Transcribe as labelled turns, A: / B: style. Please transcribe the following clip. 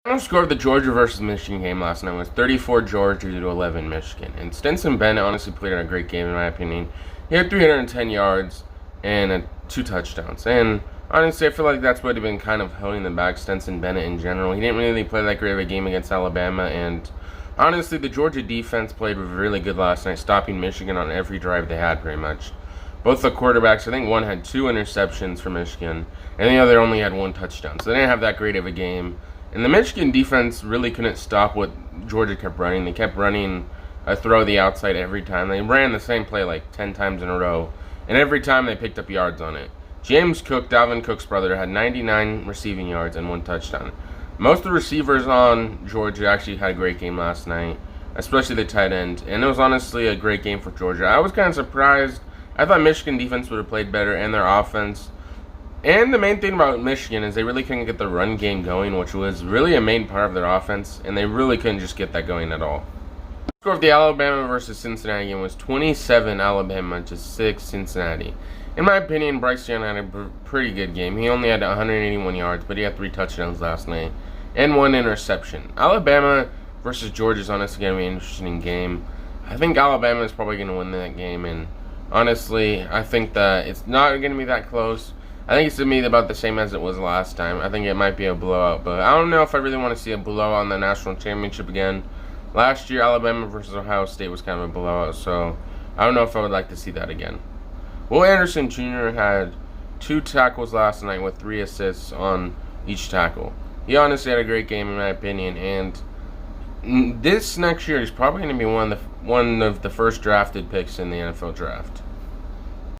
A: Final score of the Georgia versus Michigan game last night was 34 Georgia to 11 Michigan. And Stetson Bennett honestly played a great game in my opinion. He had 310 yards and 2 touchdowns. And honestly, I feel like that's what had been kind of holding them back, Stetson Bennett in general. He didn't really play that great of a game against Alabama. And honestly, the Georgia defense played really good last night, stopping Michigan on every drive they had pretty much. Both the quarterbacks, I think one had 2 interceptions for Michigan, and the other only had 1 touchdown. So they didn't have that great of a game. And the Michigan defense really couldn't stop what Georgia kept running. They kept running a throw the outside every time. They ran the same play like 10 times in a row, and every time they picked up yards on it. James Cook, Dalvin Cook's brother, had 99 receiving yards and 1 touchdown. Most of the receivers on Georgia actually had a great game last night, especially the tight end. And it was honestly a great game for Georgia. I was kind of surprised. I thought Michigan defense would have played better, and their offense. And the main thing about Michigan is they really couldn't get the run game going, which was really a main part of their offense, and they really couldn't just get that going at all. The score of the Alabama versus Cincinnati game was 27 Alabama to 6 Cincinnati. In my opinion, Bryce Young had a pretty good game. He only had 181 yards, but he had 3 touchdowns last night and 1 interception. Alabama versus Georgia is honestly going to be an interesting game. I think Alabama is probably going to win that game, and honestly, I think that it's not going to be that close. I think it's going to be about the same as it was last time. I think it might be a blowout, but I don't know if I really want to see a blowout on the national championship again. Last year, Alabama versus Ohio State was kind of a blowout, so I don't know if I would like to see that again. Will Anderson Jr. had 2 tackles last night with 3 assists on each tackle. He honestly had a great game in my opinion, and this next year he's probably going to be one of the first drafted picks in the NFL draft.